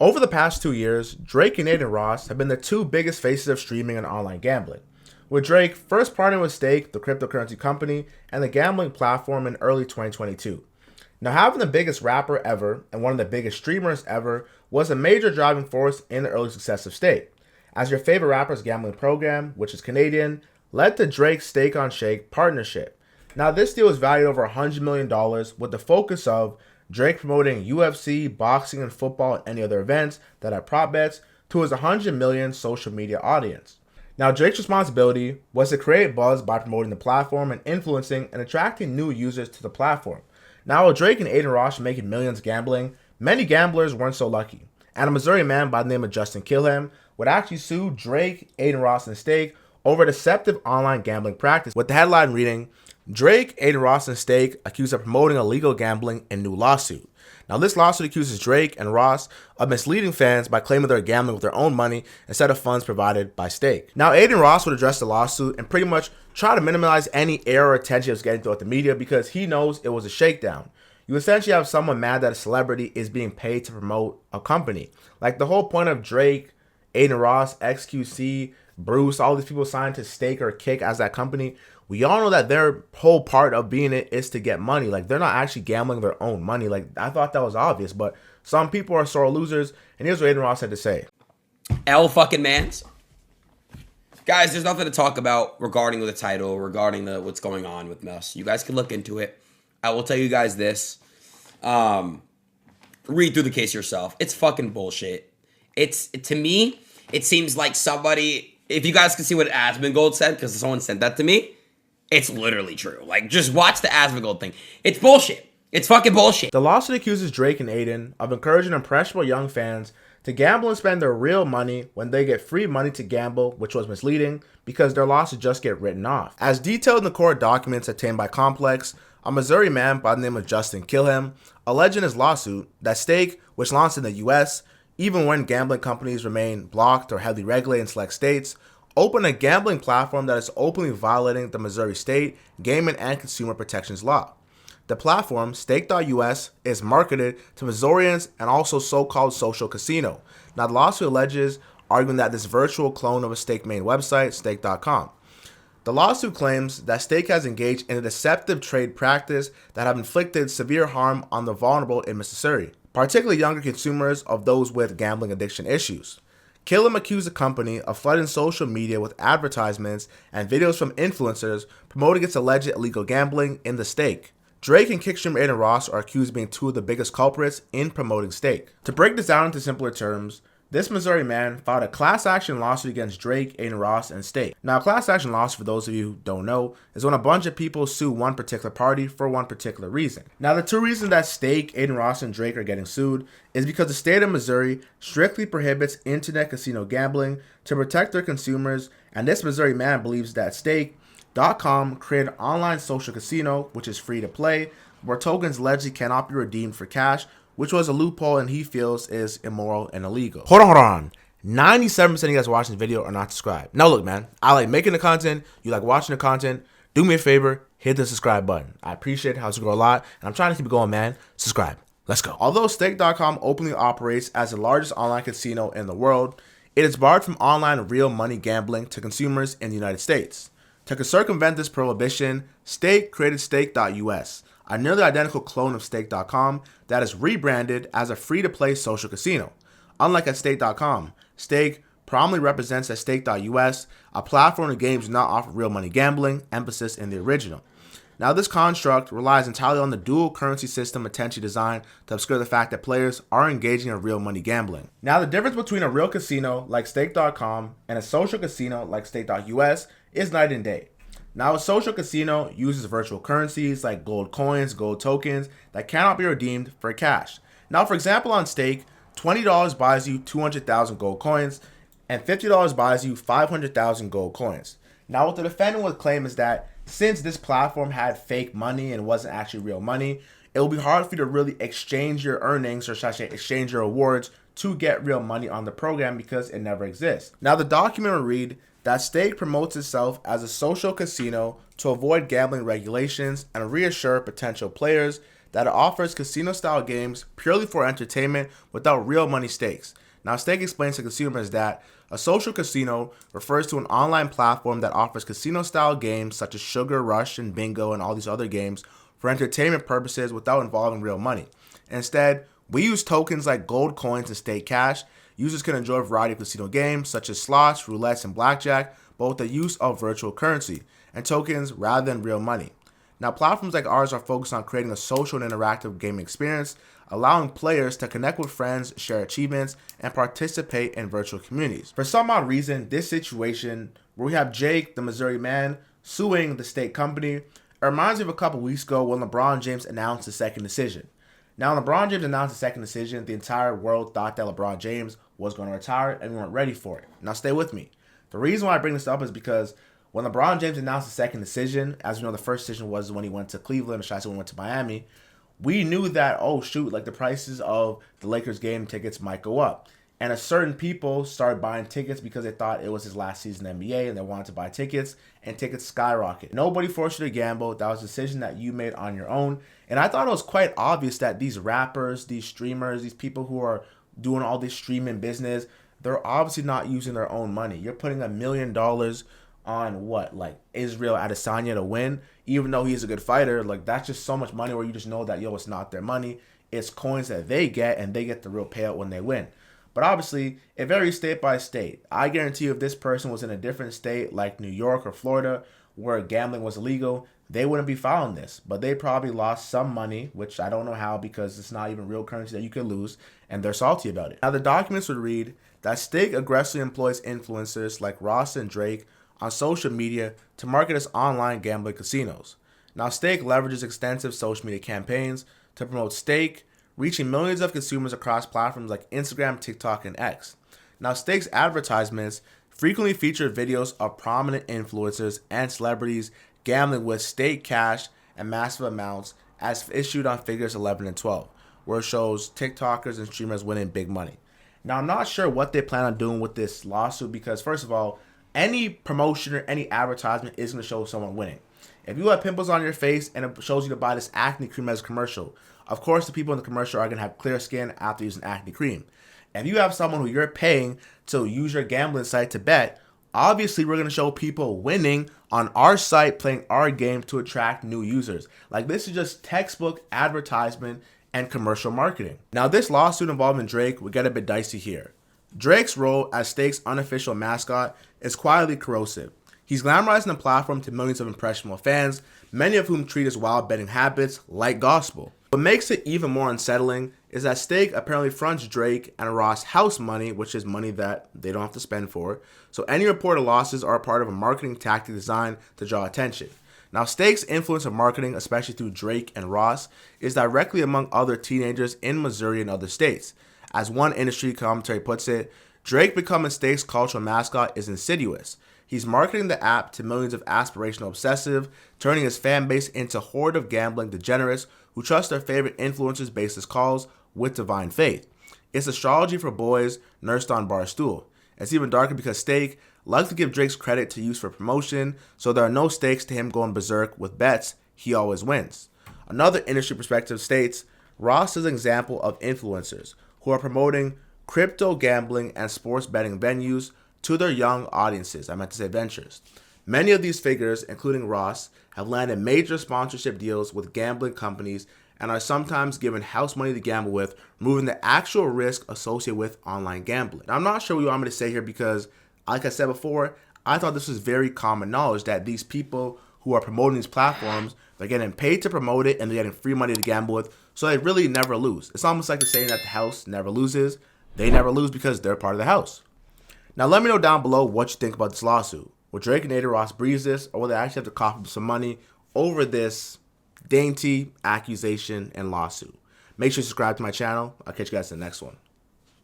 Over the past 2 years, Drake and Adin Ross have been the two biggest faces of streaming and online gambling, with Drake first partnering with Stake, the cryptocurrency company, and the gambling platform in early 2022. Now, having the biggest rapper ever and one of the biggest streamers ever was a major driving force in the early success of Stake, as your favorite rapper's gambling program, which is Canadian, led to Drake's Stake on Shake partnership. Now, this deal is valued over $100 million with the focus of Drake promoting UFC, boxing, and football and any other events that have prop bets to his 100 million social media audience. Now, Drake's responsibility was to create buzz by promoting the platform and influencing and attracting new users to the platform. Now, while Drake and Adin Ross are making millions gambling, many gamblers weren't so lucky, and a Missouri man by the name of Justin Kilham would actually sue Drake, Adin Ross, and Stake over a deceptive online gambling practice, with the headline reading, Drake, Adin Ross, and Stake accused of promoting illegal gambling in new lawsuit. Now, this lawsuit accuses Drake and Ross of misleading fans by claiming they're gambling with their own money instead of funds provided by Stake. Now, Adin Ross would address the lawsuit and pretty much try to minimize any air or attention it was getting throughout the media because he knows it was a shakedown. You essentially have someone mad that a celebrity is being paid to promote a company. Like, the whole point of Drake, Adin Ross, XQC, Bruce, all these people signed to Stake or Kick as that company, we all know that their whole part of being it is to get money. Like, they're not actually gambling their own money. Like, I thought that was obvious, but some people are sore losers, and here's what Adin Ross had to say. L fucking mans. Guys, there's nothing to talk about regarding the title, regarding what's going on with us. You guys can look into it. I will tell you guys this. Read through the case yourself. It's fucking bullshit. To me, it seems like somebody, if you guys can see what Asmongold said, because someone sent that to me, it's literally true. Like, just watch the Asmongold thing. It's bullshit. It's fucking bullshit. The lawsuit accuses Drake and Adin of encouraging impressionable young fans to gamble and spend their real money when they get free money to gamble, which was misleading because their losses just get written off. As detailed in the court documents obtained by Complex, a Missouri man by the name of Justin Kilham alleged in his lawsuit that Stake, which launched in the US, even when gambling companies remain blocked or heavily regulated in select states, opened a gambling platform that is openly violating the Missouri State Gaming and Consumer Protections Law. The platform, Stake.us, is marketed to Missourians and also so-called social casino. Now, the lawsuit alleges, arguing that this virtual clone of a Stake main website, Stake.com. The lawsuit claims that Stake has engaged in a deceptive trade practice that have inflicted severe harm on the vulnerable in Missouri, particularly younger consumers of those with gambling addiction issues. Kilham accused the company of flooding social media with advertisements and videos from influencers promoting its alleged illegal gambling in the Stake. Drake and kickstreamer Adin Ross are accused of being two of the biggest culprits in promoting Stake. To break this down into simpler terms, this Missouri man filed a class action lawsuit against Drake, Adin Ross, and Stake. Now, a class action lawsuit, for those of you who don't know, is when a bunch of people sue one particular party for one particular reason. Now, the two reasons that Stake, Adin Ross, and Drake are getting sued is because the state of Missouri strictly prohibits internet casino gambling to protect their consumers, and this Missouri man believes that Stake.com created an online social casino, which is free to play, where tokens allegedly cannot be redeemed for cash, which was a loophole and he feels is immoral and illegal. Hold on. 97% of you guys watching this video are not subscribed. Now look, man, I like making the content. You like watching the content. Do me a favor, hit the subscribe button. I appreciate how it's grow a lot, and I'm trying to keep it going, man. Subscribe. Let's go. Although Stake.com openly operates as the largest online casino in the world, it is barred from online real money gambling to consumers in the United States. To circumvent this prohibition, Stake created Stake.us, a nearly identical clone of Stake.com that is rebranded as a free-to-play social casino. Unlike at Stake.com, Stake prominently represents as Stake.us, a platform where games do not offer real money gambling, emphasis in the original. Now, this construct relies entirely on the dual currency system intentionally designed to obscure the fact that players are engaging in real money gambling. Now, the difference between a real casino like Stake.com and a social casino like Stake.us is night and day. Now, a social casino uses virtual currencies like gold coins, gold tokens that cannot be redeemed for cash. Now, for example, on Stake, $20 buys you 200,000 gold coins and $50 buys you 500,000 gold coins. Now, what the defendant would claim is that since this platform had fake money and wasn't actually real money, it will be hard for you to really exchange your earnings, or should I say exchange your rewards, to get real money on the program because it never exists. Now, the document will read that Stake promotes itself as a social casino to avoid gambling regulations and reassure potential players that it offers casino-style games purely for entertainment without real money stakes. Now, Stake explains to consumers that a social casino refers to an online platform that offers casino-style games such as Sugar Rush and Bingo and all these other games for entertainment purposes without involving real money. Instead, we use tokens like gold coins and Stake Cash. Users can enjoy a variety of casino games such as slots, roulettes, and blackjack, but with the use of virtual currency and tokens rather than real money. Now, platforms like ours are focused on creating a social and interactive gaming experience, allowing players to connect with friends, share achievements, and participate in virtual communities. For some odd reason, this situation where we have Jake, the Missouri man, suing the Stake company, it reminds me of a couple weeks ago when LeBron James announced his second decision. Now, when LeBron James announced the second decision, the entire world thought that LeBron James was going to retire, and we weren't ready for it. Now, stay with me. The reason why I bring this up is because when LeBron James announced the second decision, as we know, the first decision was when he went to Cleveland, or should I say when he went to Miami, we knew that, oh, shoot, like the prices of the Lakers game tickets might go up. And a certain people started buying tickets because they thought it was his last season in the NBA and they wanted to buy tickets, and tickets skyrocket. Nobody forced you to gamble. That was a decision that you made on your own. And I thought it was quite obvious that these rappers, these streamers, these people who are doing all this streaming business, they're obviously not using their own money. You're putting $1 million on what, like Israel Adesanya to win, even though he's a good fighter. Like, that's just so much money where you just know that, yo, it's not their money. It's coins that they get, and they get the real payout when they win. But obviously, it varies state by state. I guarantee you if this person was in a different state like New York or Florida where gambling was illegal, they wouldn't be filing this. But they probably lost some money, which I don't know how because it's not even real currency that you could lose, and they're salty about it. Now, the documents would read that Stake aggressively employs influencers like Ross and Drake on social media to market its online gambling casinos. Now, Stake leverages extensive social media campaigns to promote Stake, reaching millions of consumers across platforms like Instagram, TikTok, and X. Now, Stake's advertisements frequently feature videos of prominent influencers and celebrities gambling with Stake Cash and massive amounts as issued on figures 11 and 12, where it shows TikTokers and streamers winning big money. Now, I'm not sure what they plan on doing with this lawsuit because, first of all, any promotion or any advertisement is going to show someone winning. If you have pimples on your face and it shows you to buy this acne cream as a commercial, of course the people in the commercial are going to have clear skin after using acne cream. If you have someone who you're paying to use your gambling site to bet, obviously we're going to show people winning on our site playing our game to attract new users. Like, this is just textbook advertisement and commercial marketing. Now, this lawsuit involving Drake would get a bit dicey here. Drake's role as Stake's unofficial mascot is quietly corrosive. He's glamorizing the platform to millions of impressionable fans, many of whom treat his wild betting habits like gospel. What makes it even more unsettling is that Stake apparently fronts Drake and Ross house money, which is money that they don't have to spend for. So any reported losses are a part of a marketing tactic designed to draw attention. Now, Stake's influence of marketing, especially through Drake and Ross, is directly among other teenagers in Missouri and other states. As one industry commentary puts it, Drake becoming Stake's cultural mascot is insidious. He's marketing the app to millions of aspirational obsessive, turning his fan base into horde of gambling degenerates who trust their favorite influencers based his calls with divine faith. It's astrology for boys nursed on Barstool. It's even darker because Stake likes to give Drake's credit to use for promotion, so there are no stakes to him going berserk with bets. He always wins. Another industry perspective states, Ross is an example of influencers who are promoting crypto gambling and sports betting venues to their young audiences. I meant to say ventures. Many of these figures, including Ross, have landed major sponsorship deals with gambling companies and are sometimes given house money to gamble with, removing the actual risk associated with online gambling. Now, I'm not sure what you want me to say here because, like I said before, I thought this was very common knowledge that these people who are promoting these platforms, they're getting paid to promote it and they're getting free money to gamble with, so they really never lose. It's almost like the saying that the house never loses. They never lose because they're part of the house. Now, let me know down below what you think about this lawsuit. Will Drake and Adin Ross breeze this, or will they actually have to cough up some money over this dainty accusation and lawsuit? Make sure you subscribe to my channel. I'll catch you guys in the next one.